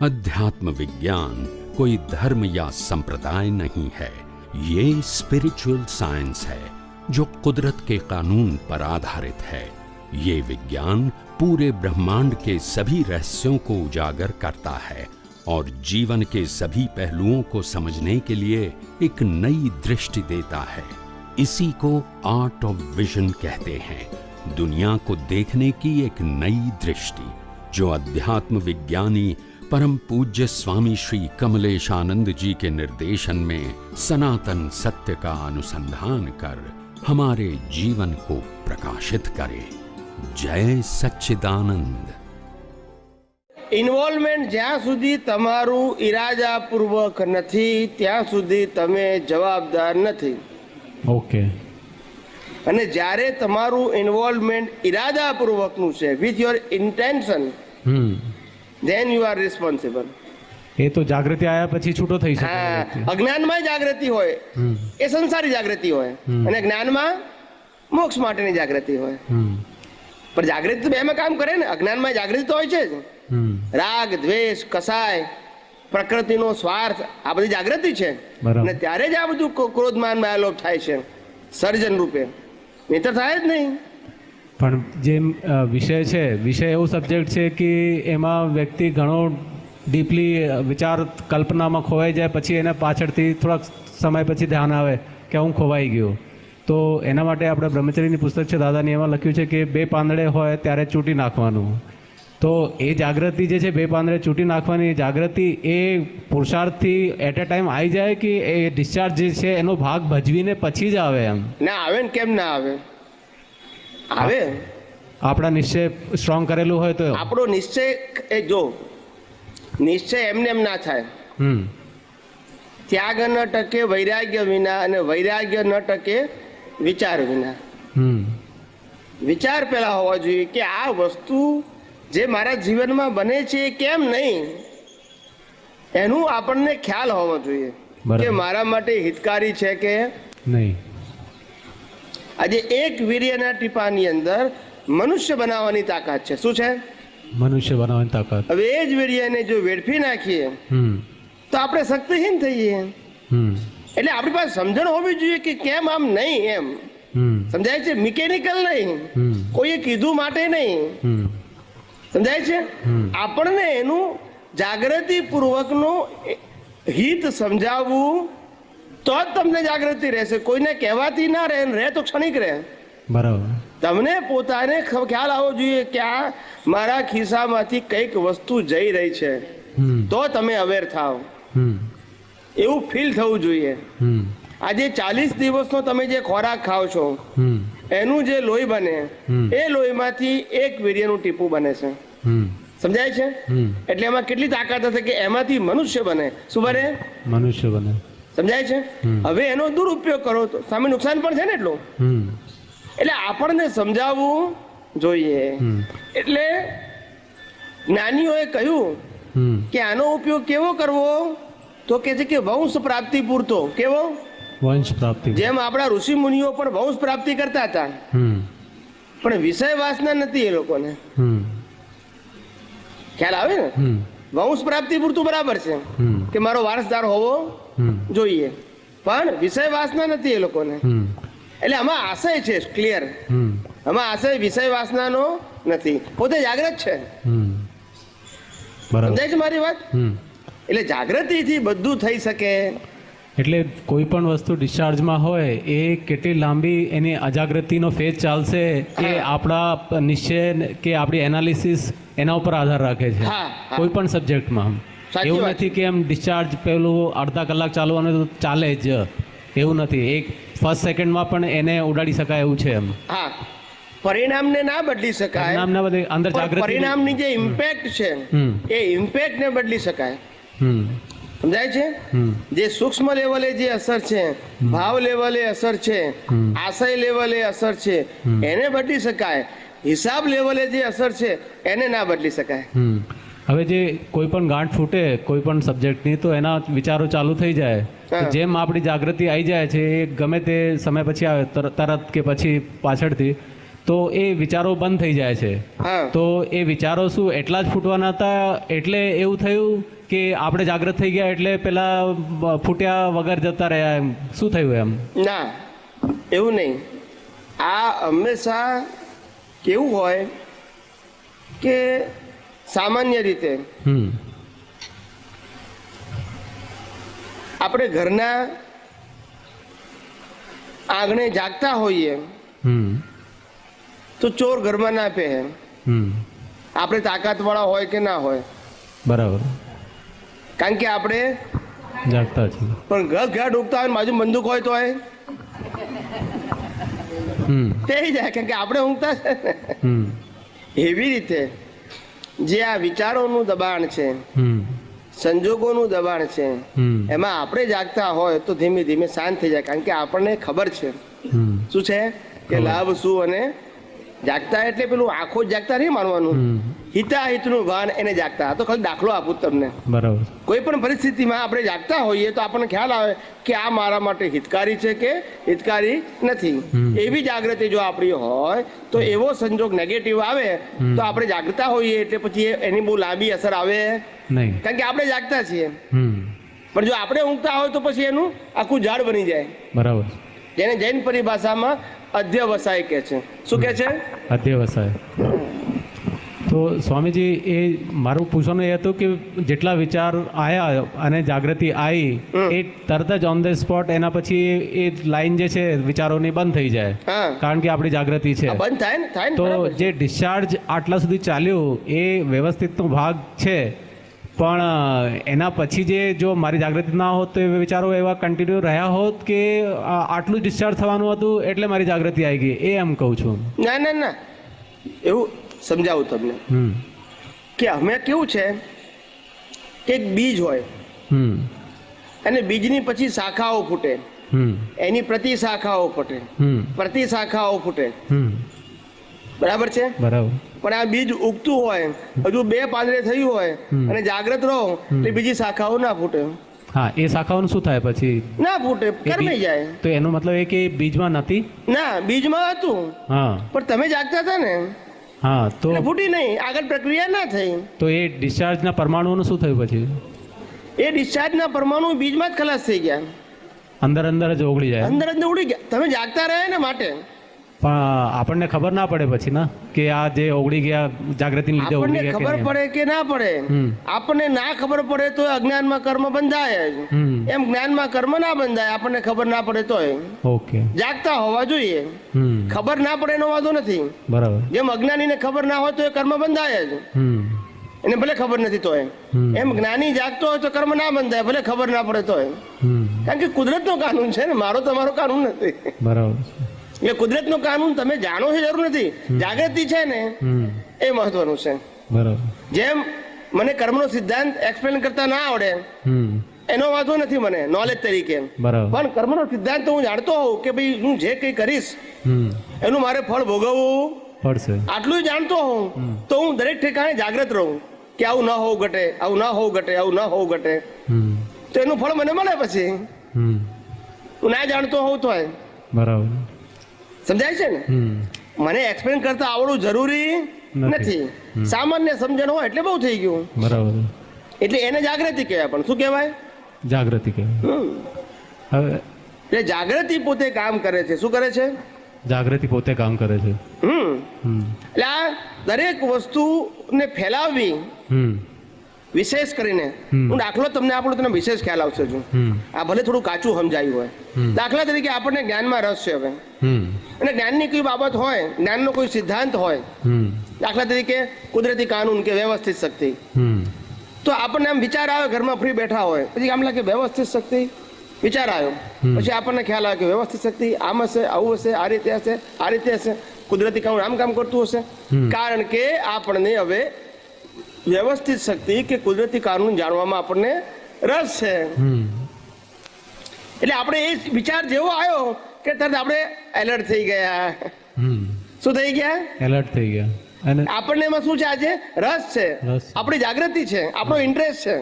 अध्यात्म विज्ञान कोई धर्म या संप्रदाय नहीं है, ये स्पिरिचुअल साइंस है जो कुदरत के कानून पर आधारित है। ये विज्ञान पूरे ब्रह्मांड के सभी रहस्यों को उजागर करता है और जीवन के सभी पहलुओं को समझने के लिए एक नई दृष्टि देता है। इसी को आर्ट ऑफ विजन कहते हैं, दुनिया को देखने की एक नई दृष्टि, जो अध्यात्म विज्ञानी परम पूज्य स्वामी श्री कमलेशानंद जी के निर्देशन में सनातन सत्य का अनुसंधान कर हमारे जीवन को प्रकाशित करे। जय सच्चिदानंद। ઇન્વોલ્વમેન્ટ જ્યાં સુધી તમારું ઈરાદાપૂર્વક નથી ત્યાં સુધી તમે જવાબદાર નથી. ઓકે. અને જ્યારે તમારું ઇન્વોલ્વમેન્ટ ઈરાદાપૂર્વકનું છે, with your intention, then you are responsible. એ તો જાગૃતિ આવ્યા પછી છૂટો થઈ શકે. અજ્ઞાનમાં જાગૃતિ હોય એ સંસારી જાગૃતિ હોય, અને જ્ઞાનમાં મોક્ષ માટેની જાગૃતિ હોય. પણ જાગૃતિ તો બેમાં કામ કરે ને. અજ્ઞાનમાં જાગૃતિ તો હોય છે જ. રાગ, દ્વેષ, કસાય, પ્રકૃતિનો સ્વાર્થ, આ બધી જાગૃતિ છે. અને ત્યારે જ આ બધું ક્રોધમાન માયાલોભ થાય છે સર્જન રૂપે, નહીં તો થાય જ નહીં. પણ જે વિષય છે, વિષય એવો સબ્જેક્ટ છે કે એમાં વ્યક્તિ ઘણો ડીપલી વિચાર કલ્પનામાં ખોવાઈ જાય, પછી એને પાછળથી થોડાક સમય પછી ધ્યાન આવે કે હું ખોવાઈ ગયો. તો એના માટે આપણે બ્રહ્મચર્યની પુસ્તક છે દાદાની, એમાં લખ્યું છે કે 2 પાંદડે હોય ત્યારે ચૂંટી નાખવાનું. તો એ જાગૃતિ જે છે 2 પાંદડે ચૂંટી નાખવાની જાગૃતિ એ પુરુષાર્થથી એટ એ ટાઈમ આવી જાય કે એ ડિસ્ચાર્જ જે છે એનો ભાગ ભજવીને પછી જ આવે? એમ ના આવે ને. કેમ ના આવે? આવે. આપણા નિશ્ચય સ્ટ્રોંગ કરેલું હોય તો. આપણો નિશ્ચય એ જો નિશ્ચય એમને એમ ના થાય. ત્યાગ ન ટકે વૈરાગ્ય વિના, અને વૈરાગ્ય ન ટકે વિચાર વિના. વિચાર પેલા હોવા જોઈએ કે આ વસ્તુ જે મારા જીવનમાં બને છે એ કેમ નહીં, એનું આપણને ખ્યાલ હોવો જોઈએ કે મારા માટે હિતકારી છે કે નહીં. આજે એક વીર્યના ટીપાની અંદર મનુષ્ય બનાવવાની તાકાત છે. શું છે? મનુષ્ય બનાવવાની તાકાત. હવે એ જ વીર્યને જો વેડફી નાખીએ તો આપણે શક્તિહીન થઈએ. એટલે આપણી પાસે સમજણ હોવી જોઈએ કે કેમ આમ નહીં. એમ સમજાય છે? મિકેનિકલ નહીં, કોઈએ કીધું માટે નહીં. સમજાય છે? આપણને એનું જાગૃતિ પૂર્વકનું હિત સમજાવવું તો જ તમને જાગૃતિ રહેશે. કોઈને કહેવાથી ના રહે તો ક્ષણિક રહે. બરાબર. તમને પોતાને ખ્યાલ આવવો જોઈએ કે આ મારા ખિસ્સામાંથી કંઈક વસ્તુ જઈ રહી છે, તો તમે અવેર થાવ. એવું ફીલ થવું જોઈએ. આજે 40 દિવસનો તમે જે ખોરાક ખાઓ છો એનું જે લોહી બને એ લોહીમાંથી એક વીર્યનું ટીપું બને છે. સમજાય છે? એટલે એમાં કેટલી તાકાત હશે કે એમાંથી મનુષ્ય બને. શું બને? મનુષ્ય બને. સમજાય છે? હવે એનો દુરુપયોગ કરો તો સામે નુકસાન પણ છે ને એટલું. એટલે આપણને સમજાવવું જોઈએ. એટલે જ્ઞાનીઓએ કહ્યું કે આનો ઉપયોગ કેવો કરવો, તો કે છે કે વંશ પ્રાપ્તિ પૂરતો. કેવો? વંશ પ્રાપ્તિ. જેમ આપણા ઋષિ મુનિઓ પણ વંશ પ્રાપ્તિ કરતા હતા, પણ વિષય વાસના નથી એ લોકોને. ખ્યાલ આવે ને? વંશ પ્રાપ્તિ પૂરતું બરાબર છે કે મારો વારસદાર હોવો જોઈએ, પણ વિષય વાસના નથી એ લોકોને. એટલે આમાં આશય છે ક્લિયર. આમાં આશય વિષય વાસનાનો નથી, પોતે જાગૃત છે. સમજાય છે મારી વાત? એટલે જાગૃતિથી બધું થઈ શકે. એટલે કોઈ પણ વસ્તુ ડિસ્ચાર્જમાં હોય એ કેટલી લાંબી એની અજાગૃતિનો ફેઝ ચાલશે એ આપણા નિશ્ચય કે આપણી એનાલિસિસ એના ઉપર આધાર રાખે છે. કોઈ પણ સબ્જેક્ટમાં એવું નથી કે એમ ડિસ્ચાર્જ પેલું અડધા કલાક ચાલવાનું તો ચાલે જ, એવું નથી. એક ફર્સ્ટ સેકન્ડમાં પણ એને ઉડાડી શકાય એવું છે. એમ પરિણામને ના બદલી શકાય, અંદર પરિણામની જે ઇમ્પેક્ટ છે એ ઇમ્પેક્ટને બદલી શકાય. સમજાય છે? જે સૂક્ષ્મ લેવલે જે અસર છે, ભાવ લેવલે અસર છે, આશય લેવલે અસર છે, એને બદલી શકાય. હિસાબ લેવલે જે અસર છે એને ના બદલી શકાય. હવે જે કોઈ પણ ગાંઠ ફૂટે કોઈ પણ સબ્જેક્ટની તો એના વિચારો ચાલુ થઈ જાય. જેમ આપણી જાગૃતિ આવી જાય છે એ ગમે તે સમય પછી આવે તરત કે પછી પાછળથી, તો એ વિચારો બંધ થઈ જાય છે. હા તો એ વિચારો શું એટલા જ ફૂટવાના હતા એટલે એવું થયું કે આપણે જાગૃત થઈ ગયા એટલે પેલા ફૂટ્યા વગર જતા રહ્યા, એમ શું થયું એમ? ના, એવું નહીં. આ હંમેશા કેવું હોય કે સામાન્ય રીતે આપણે ઘરના આંગણે જાગતા હોઈએ તો ચોર ઘરમાં ના પહે. આપણે તાકાતવાળા હોય કે ના હોય, બરાબર, કારણ કે આપણે જાગતા છીએ. પણ ઘર ઘર ડૂબતા હોય, બાજુ બંદૂક હોય તો થઈ જાય, કારણ કે આપણે ઊંઘતા છે ને. એવી રીતે જે આ વિચારોનું દબાણ છે, સંજોગોનું દબાણ છે, એમાં આપણે જાગતા હોય તો ધીમે ધીમે શાંત થઈ જાય, કારણ કે આપણને ખબર છે શું છે કે લાભ શું. અને જાગતા એટલે પેલું આંખો જાગતા નહીં માનવાનું, હિતાહિતનું ભાન એને જાગતા. તો ખાલી દાખલો આપું તમને. બરાબર. કોઈ પણ પરિસ્થિતિમાં આપણે જાગતા હોઈએ તો આપણને ખ્યાલ આવે કે આ મારા માટે હિતકારી છે કે હિતકારી નથી. એવી જાગૃતિ જો આપણી હોય તો એવો સંજોગ નેગેટિવ આવે તો આપણે જાગતા હોઈએ એટલે પછી એની બહુ લાંબી અસર આવે નહીં, કારણ કે આપણે જાગતા છીએ. પણ જો આપણે ઊંઘતા હોય તો પછી એનું આખું ઝાડ બની જાય. બરાબર. જેને જૈન પરિભાષામાં અધ્યવસાય કહે છે. શું કહે છે? અધ્યવસાય. તો સ્વામીજી, એ મારું પૂછવાનું એ હતું કે જેટલા વિચાર આયા અને જાગૃતિ આવી એ તરત જ ઓન ધ સ્પોટ એના પછી એ લાઈન જે છે વિચારોની બંધ થઈ જાય, કારણ કે આપણી જાગૃતિ છે. બંધ થાય ને, થાય ને. તો જે ડિસ્ચાર્જ આટલા સુધી ચાલ્યું એ વ્યવસ્થિતનો ભાગ છે, પણ એના પછી જે જો મારી જાગૃતિ ના હોત તો એ વિચારો એવા કન્ટિન્યુ રહ્યા હોત કે આટલું જ ડિસ્ચાર્જ થવાનું હતું એટલે મારી જાગૃતિ આવી ગઈ, એ એમ કહું છું. ના ના ના, એવું સમજાવું તમને કે અમે કેવું છે કે એક બીજ હોય અને બીજની પછી શાખાઓ ફૂટે, એની પ્રતિ શાખાઓ ફૂટે, પ્રતિ શાખાઓ ફૂટે. બરાબર છે? બરાબર. પણ આ બીજ ઉગતું હોય, હજુ 2 પાંદડે થયું હોય અને જાગ્રત રહો એટલે બીજી શાખાઓ ના ફૂટે. હા, એ શાખાઓનું શું થાય પછી? ના ફૂટે, કરમાઈ જાય. તો એનો મતલબ એ કે બીજમાં નથી? ના, બીજમાં હતું. હા, પણ તમે જાગતા હતા ને. હા, તો ફૂટી નહીં, આગળ પ્રક્રિયા ના થઈ. તો એ ડિસ્ચાર્જના પરમાણુઓનું શું થયું પછી? એ ડિસ્ચાર્જના પરમાણુ બીજમાં જ ખલાસ થઈ ગયા, અંદર અંદર જ ઓગળી જાય. અંદર અંદર ઉડી ગયા. તમે જાગતા રહ્યા ને માટે. પણ આપણને ખબર ના પડે પછી ના કે આ જે ઓગળી ગયા જાગૃતિને લીધે ઓગળી આપણને ગયા. ખબર પડે કે ના પડે, આપણને ના ખબર પડે તો અજ્ઞાનમાં કર્મ બંધાય જ. એમ જ્ઞાનમાં કર્મ ના બંધાય, આપણને ખબર ના પડે તોય. ઓકે. જાગતા હોવા જોઈએ. ખબર ના પડે એનો વાંધો નથી. બરાબર. જેમ અજ્ઞાનીને ખબર ના હોય તો એ કર્મ બંધાય જ, એને ભલે ખબર નથી તોય. એમ જ્ઞાની જાગતો હોય તો કર્મ ના બંધાય, ભલે ખબર ના પડે તોય. કારણ કે કુદરતનો કાનૂન છે ને, મારો તમારો કાનૂન નથી. બરાબર. એટલે કુદરતનો કાનૂન તમે જાણો છે જરૂર નથી, જાગૃતિ છે ને એ મહત્વનું છે. બરાબર. જેમ મને કર્મનો સિદ્ધાંત એક્સપ્લેન કરતા ના આવડે એનો વાંધો નથી મને નોલેજ તરીકે, પણ કર્મનો સિદ્ધાંત હું જાણતો હોઉં કે ભાઈ હું જે કંઈ કરીશ એનું મારે ફળ ભોગવવું પડશે, આટલું જાણતો હોઉં તો હું દરેક ઠેકાણે જાગૃત રહું કે આવું ન હોવું ઘટે, આવું ન હોવું ઘટે, આવું ન હોવું ઘટે. તો એનું ફળ મને મળે. પછી હું ના જાણતો હોઉં તો બરાબર. સમજાય છે ને? મને એક્સપ્લેન કરતા આવડવું જરૂરી નથી, સામાન્ય સમજણ હોય એટલે બહુ થઈ ગયું. બરાબર. એટલે એને જાગૃતિ કહેવાય. પણ શું કહેવાય? જાગૃતિ કહેવાય. હવે એટલે જાગૃતિ પોતે કામ કરે છે. શું કરે છે? જાગૃતિ પોતે કામ કરે છે. એટલે આ દરેક વસ્તુને ફેલાવવી, વિશેષ કરીને હું દાખલો તમને આપણો તમને વિશેષ ખ્યાલ આવશે. જો આ ભલે થોડું કાચું સમજાયું હોય, દાખલા તરીકે આપણને જ્ઞાનમાં રસ છે હવે, અને જ્ઞાનની કોઈ બાબત હોય, જ્ઞાનનો કોઈ સિદ્ધાંત હોય, દાખલા તરીકે કુદરતી કાનૂન કે વ્યવસ્થિત શક્તિ, તો આપણને આમ વિચાર આવે, ઘરમાં ફ્રી બેઠા હોય પછી આમ લાગે વ્યવસ્થિત શક્તિ, વિચાર આવ્યો પછી આપણને ખ્યાલ આવે કે વ્યવસ્થિત શક્તિ આમ હશે, આવું હશે, આ રીતે હશે, આ રીતે હશે, કુદરતી કાનૂન આમ કામ કરતું હશે. કારણ કે આપણને હવે વ્યવસ્થિત શક્તિ કે કુદરતી કાનૂન જાણવામાં આપણને રસ છે. એટલે આપણે એ વિચાર જેવો આવ્યો કે તરત આપણે એલર્ટ થઈ ગયા. શું થઈ ગયા? એલર્ટ થઈ ગયા. અને આપણને એમાં શું છે? આજે રસ છે, આપણી જાગૃતિ છે, આપણો ઇન્ટરેસ્ટ છે,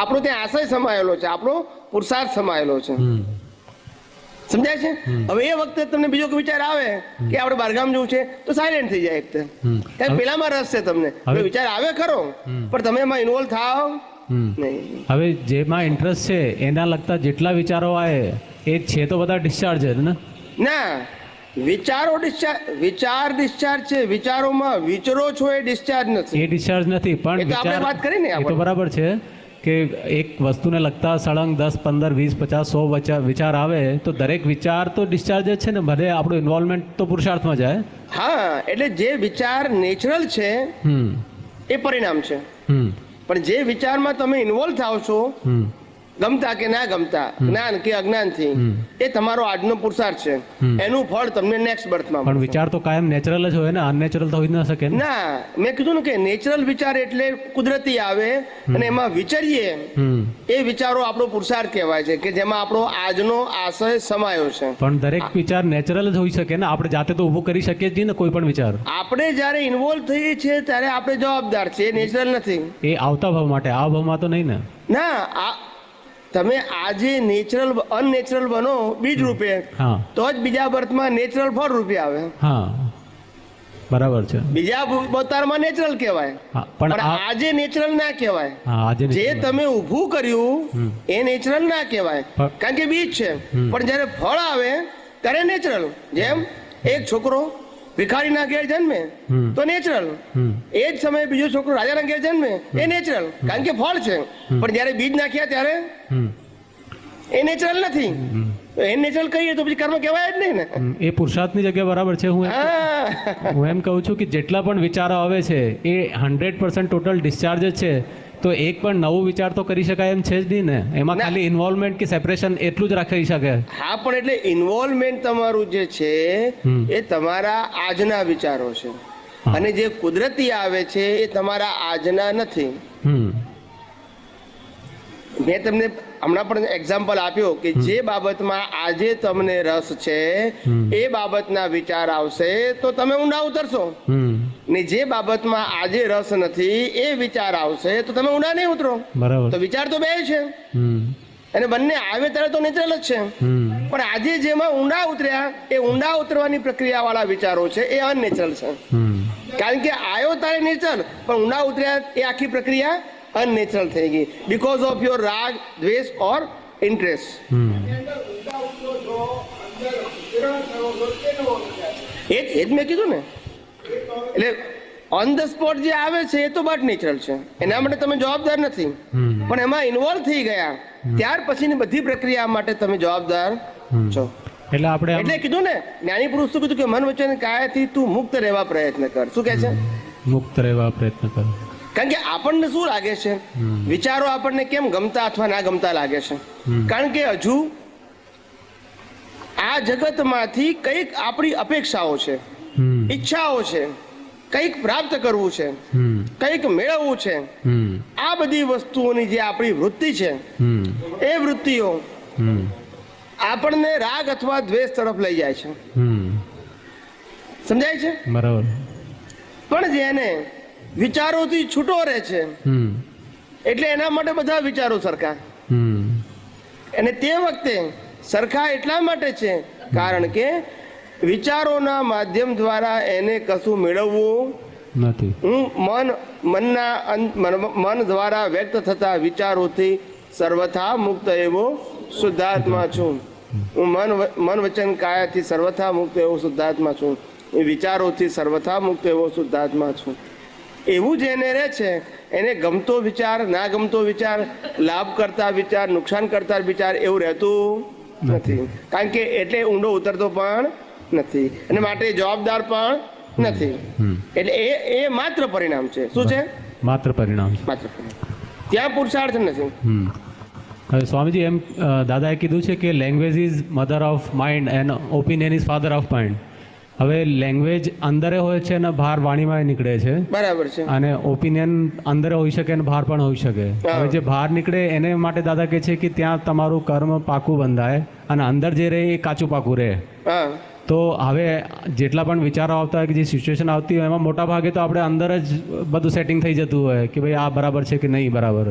આપણો ત્યાં આશય સમાયેલો છે, આપણો પુરુષાર્થ સમાયેલો છે. સમજાય છે? હવે એ વખતે તમને બીજો કોઈ વિચાર આવે કે આપણે બહારગામ જવું છે તો સાયલેન્ટ થઈ જાય એક કારણ પેલામાં રસ છે તમને વિચાર આવે ખરો પણ તમે એમાં ઇન્વોલ્વ થાવ નહીં. હવે જેમાં ઇન્ટરેસ્ટ છે એના લગતા જેટલા વિચારો આવે એ છે તો બધા ડિસ્ચાર્જ જ ને? ના, વિચારો ડિસ્ચાર્જ છે. વિચારોમાં વિચરો છો એ ડિસ્ચાર્જ નથી. એ ડિસ્ચાર્જ નથી પણ એ તો આપણે વાત કરી ને એ તો બરાબર છે કે એક વસ્તુને લગતા સળંગ 10, 15, 20, 50, 100 વિચાર આવે તો દરેક વિચાર તો ડિસ્ચાર્જ જ છે ને. ભલે આપણું ઇન્વોલ્વમેન્ટ તો પુરુષાર્થમાં જાય. હા, એટલે જે વિચાર નેચરલ છે એ પરિણામ છે. પણ જે વિચારમાં તમે ઇન્વોલ્વ થાવ છો ગમતા કે ના ગમતા, જ્ઞાન કે અજ્ઞાનથી, એ તમારો આજનો પુરુષાર્થ છે. એનું ફળ તમને નેક્સ્ટ બર્થમાં. પણ વિચાર તો કાયમ નેચરલ જ હોય ને, અનનેચરલ તો હોઈ ન શકે ને. ના, મેં કીધું ને કે નેચરલ વિચાર એટલે કુદરતી આવે અને એમાં વિચારીએ એ વિચારો આપણો પુરુષાર્થ કહેવાય છે કે જેમાં આપણો આજનો આશય સમાયો છે. પણ દરેક વિચાર નેચરલ જ હોઈ શકે ને. આપણે જાતે તો ઊભું કરી શકીએ જ નહીં ને કોઈ પણ વિચાર. આપણે જ્યારે ઇન્વોલ્વ થઈએ છીએ ત્યારે આપણે જવાબદાર છીએ, નેચરલ નથી. એ આવતા ભાવ માટે, આ ભાવમાં તો નહીં ને. ના, તમે આજે નેચરલ અનનેચરલ બનો બીજ રૂપે તો જ બીજા બર્થમાં નેચરલ ફળ રૂપે આવે. હા, બરાબર છે. બીજા અવતારમાં નેચરલ કહેવાય પણ આજે નેચરલ ના કહેવાય. જે તમે ઊભું કર્યું એ નેચરલ ના કહેવાય કારણ કે બીજ છે. પણ જ્યારે ફળ આવે ત્યારે નેચરલ. જેમ એક છોકરો ભિખારીના ઘેર જન્મે તો નેચરલ, એ જ સમયે બીજો છોકરો રાજાના ઘેર જન્મે એ નેચરલ કારણ કે ફળ છે. પણ જ્યારે બીજ નાખ્યા ત્યારે એ નેચરલ નથી. એ નેચરલ કહીએ તો પછી કર્મ કહેવાય જ નહીં ને. એ પુરુષાર્થની જગ્યા બરાબર છે. હું એમ કહું છું કે જેટલા પણ વિચારો આવે છે એ 100% ટોટલ ડિસ્ચાર્જ જ છે. તો એક પણ નવું વિચાર તો કરી શકાય એમ છે જ નહીં ને. એમાં ખાલી ઇન્વોલ્વમેન્ટ કે સેપરેશન એટલું જ રાખી શકે. હા, પણ એટલે ઇન્વોલ્વમેન્ટ તમારું જે છે એ તમારા આજના વિચારો છે અને જે કુદરતી આવે છે એ તમારા આજના નથી. મેં તમને હમણાં પણ એક્ઝામ્પલ આપ્યો કે જે બાબતમાં આજે તમને રસ છે એ બાબતના વિચાર આવશે તો તમે ઊંડા ઉતરશો ને જે બાબતમાં આજે રસ નથી એ વિચાર આવશે તો તમે ઊંડા નહીં ઉતરો. બરાબર. તો વિચાર તો બે છે અને બંને આવે ત્યારે તો નેચરલ જ છે. પણ આજે જેમાં ઊંડા ઉતર્યા એ ઊંડા ઉતરવાની પ્રક્રિયા વાળા વિચારો છે એ અનનેચરલ છે. કારણ કે આવ્યો તારે નેચરલ પણ ઊંડા ઉતર્યા એ આખી પ્રક્રિયા અનનેચરલ થઈ ગઈ બીકોઝ ઓફ યોર રાગ, દ્વેષ ઓર ઇન્ટરેસ્ટ. એ જ મેં કીધું ને. એટલે ઓન ધ સ્પોટ જે આવે છે એ તો બટ નેચરલ છે, એના માટે તમે જવાબદાર નથી. પણ એમાં ઇન્વોલ્વ થઈ ગયા ત્યાર પછીની બધી પ્રક્રિયા માટે તમે જવાબદાર છો. એટલે કીધું ને, જ્ઞાની પુરુષ શું કીધું કે મન વચન કાયાથી તું મુક્ત રહેવા પ્રયત્ન કર. શું કહે છે? મુક્ત રહેવા પ્રયત્ન કર. કારણ કે આપણને શું લાગે છે, વિચારો આપણને કેમ ગમતા અથવા ના ગમતા લાગે છે? કારણ કે હજુ આ જગતમાંથી કંઈક આપણી અપેક્ષાઓ છે, ઈચ્છાઓ છે, કંઈક પ્રાપ્ત કરવું છે, કંઈક મેળવવું છે. આ બધી વસ્તુઓની જે આપણી વૃત્તિ છે એ વૃત્તિઓ આપણને રાગ અથવા દ્વેષ તરફ લઈ જાય છે. સમજાય છે? બરાબર. પણ જેને વિચારોથી છૂટો રહે છે એટલે એના માટે બધા વિચારો સરખા. અને તે વખતે સરખા એટલા માટે છે કારણ કે વિચારોના માધ્યમ દ્વારા એને કશું મેળવવું નથી. હું મન દ્વારા વ્યક્ત થતા વિચારોથી સર્વથા મુક્ત એવો શુદ્ધાત્મા છું. હું મન વચન કાયાથી સર્વથા મુક્ત એવો શુદ્ધાત્મા છું. એ વિચારોથી સર્વથા મુક્ત એવો શુદ્ધાત્મા છું. એવું જેને રહે છે એને ગમતો વિચાર, ના ગમતો વિચાર, લાભ કરતા વિચાર, નુકસાન કરતા વિચાર એવું રહેતું નથી. કારણ કે એટલે ઊંડો ઉતરતો પણ નથી અને માટે જવાબદાર પણ નથી. એટલે એ માત્ર પરિણામ છે. શું છે? માત્ર પરિણામ. માત્ર પરિણામ. ત્યાં પુરુષાર્થ નથી. હવે સ્વામીજી એમ દાદાએ કીધું છે કે language is mother of mind and opinion is father of mind. હવે લેંગ્વેજ અંદરે હોય છે અને બહાર વાણીમાં નીકળે છે. બરાબર છે. અને ઓપિનિયન અંદર હોઈ શકે અને બહાર પણ હોઈ શકે. હવે જે બહાર નીકળે એને માટે દાદા કહે છે કે ત્યાં તમારું કર્મ પાકું બંધાય અને અંદર જે રહે એ કાચું પાકું રહે. તો હવે જેટલા પણ વિચારો આવતા હોય કે જે સિચ્યુએશન આવતી હોય એમાં મોટા ભાગે તો આપણે અંદર જ બધું સેટિંગ થઈ જતું હોય કે ભાઈ આ બરાબર છે કે નહીં બરાબર.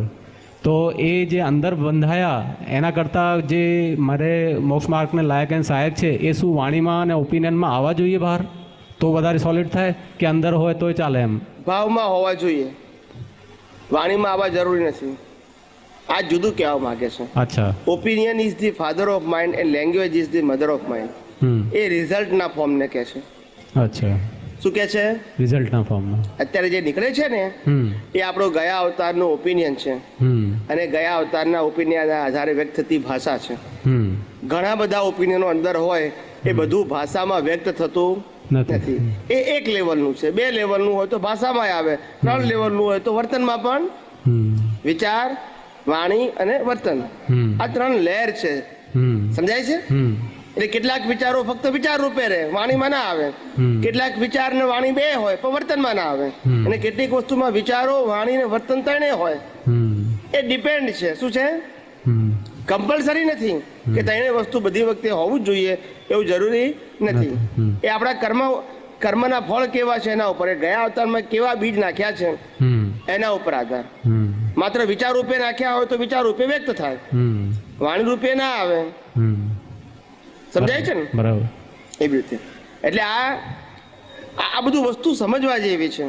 તો એ જે અંદર બંધાયા એના કરતાં જે મારે મોક્ષ માર્ગને લાયક અને સહાયક છે એ શું વાણીમાં અને ઓપિનિયનમાં આવવા જોઈએ બહાર તો વધારે સોલિડ થાય કે અંદર હોય તોય ચાલે એમ? ભાવમાં હોવા જોઈએ, વાણીમાં આવવા જરૂરી નથી. આ જુદું કહેવા માંગે છે. અચ્છા. Opinion is the father of mind and language is the mother of mind. એ રિઝલ્ટના ફોર્મને કહે છે. અચ્છા. શું કહે છે? રિઝલ્ટના ફોર્મમાં. અત્યારે જે નીકળે છે ને એ આપણો ગયા અવતારનું ઓપિનિયન છે, અને ગયા અવતારના ઓપિનિયનના આધારે વ્યક્ત થતી ભાષા છે. ઘણા બધા ઓપિનિયનો અંદર હોય, એ બધું ભાષામાં વ્યક્ત થતું નથી. એ એક લેવલનું છે. 2 લેવલનું હોય તો ભાષામાં આવે, 3 લેવલનું હોય તો વર્તનમાં પણ. વિચાર, વાણી અને વર્તન, આ 3 લેયર છે. સમજાય છે? એટલે કેટલાક વિચારો ફક્ત વિચાર રૂપે રહે, વાણીમાં ના આવે. કેટલાક વિચાર ને વાણી 2 હોય પણ વર્તનમાં ના આવે. અને કેટલીક વસ્તુમાં વિચારો, વાણી ને વર્તન 3 હોય. એ ડિપેન્ડ છે. શું છે? કમ્પલસરી નથી કે 3 વસ્તુ બધી વખતે હોવું જ જોઈએ, એવું જરૂરી નથી. એ આપણા કર્મના ફળ કેવા છે એના ઉપર, ગયા અવતારમાં કેવા બીજ નાખ્યા છે એના ઉપર આધાર. માત્ર વિચાર રૂપે નાખ્યા હોય તો વિચાર રૂપે વ્યક્ત થાય, વાણી રૂપે ના આવે. સમજાય છે ને? બરાબર. એવી રીતે એટલે આ બધું વસ્તુ સમજવા જેવી છે.